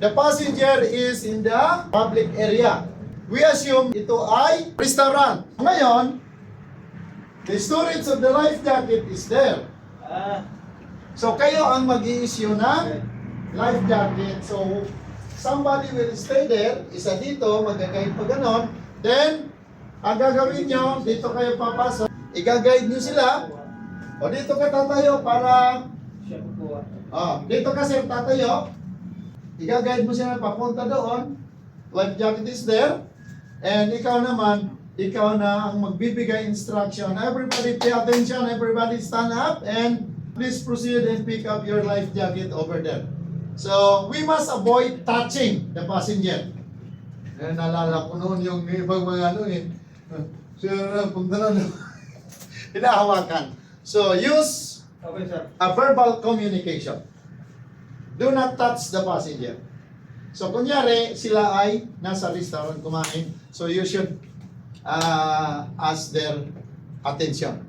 The passenger is in the public area. We assume ito ay restaurant. Ngayon, the storage of the life jacket is there. So kayo ang mag-i-issue ng life jacket. So somebody will stay there, isa dito, mag-guide pa ganon. Then, ang gagawin nyo, dito kayo papasok, i-guide nyo sila. O dito ka tatayo para, dito ka sir tatayo, i-guide mo sila papunta doon, life jacket is there, and ikaw naman, ikaw na ang magbibigay instruction. Everybody pay attention, everybody stand up, and please proceed and pick up your life jacket over there. So, we must avoid touching the passenger. Naalala ko noon yung ibang mga ano eh. Sir, punta na doon. Hinahawakan. So, use a verbal communication. Do not touch the passenger. So, kunyari, sila ay nasa restaurant kumain. So, you should ask their attention.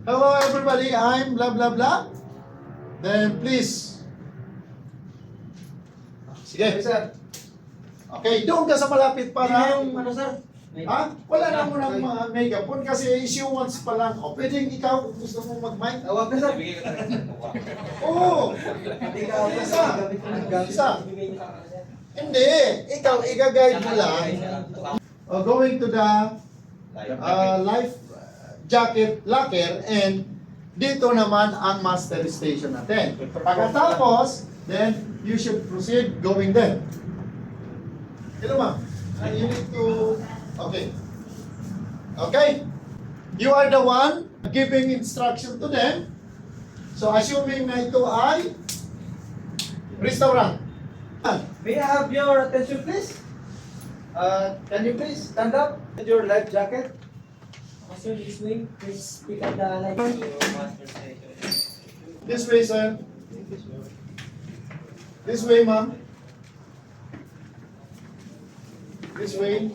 Hello everybody, I'm blah blah blah. Then please. Sige. Sir. Okay, doon ka sa malapit para... Yung ano sir? Ha? Wala na mo ng mga megaphone kasi issue once pa lang. O, pwedeng ikaw kung gusto mo mag-mic. Awag na sir. Oo. Isa. Hindi. Ikaw, i-guide mo lang. Going to the life jacket locker and dito naman ang master station natin. Pagkatapos, then you should proceed going there. Hello ma'am. You need to... Okay. Okay. You are the one giving instruction to them. So assuming na ito ay restaurant. May I have your attention please? Can you please stand up with your life jacket? Sir, this way, please pick up the light. This way, sir. This way, ma'am. This way.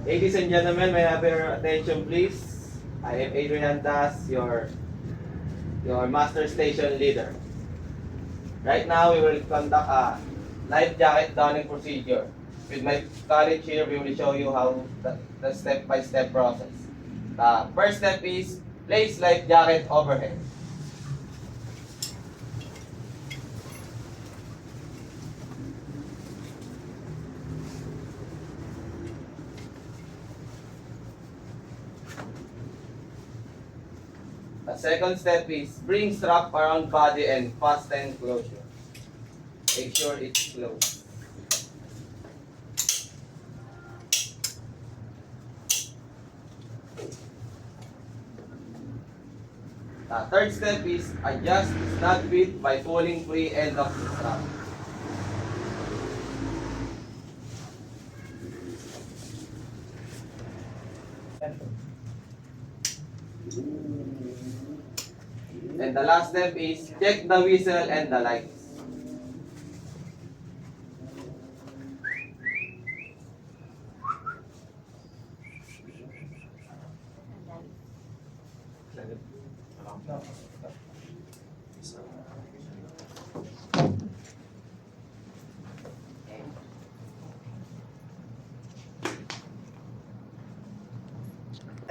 Ladies and gentlemen, may I have your attention please? I am Adrian Das, your master station leader. Right now, we will conduct a life jacket donning procedure. With my colleague here, we will show you how the step-by-step process. The first step is place life jacket overhead. The second step is bring strap around body and fasten closure. Make sure it's closed. The third step is adjust snug fit by pulling free end of the strap. And the last step is check the whistle and the lights.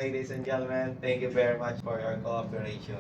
Ladies and gentlemen, thank you very much for your cooperation.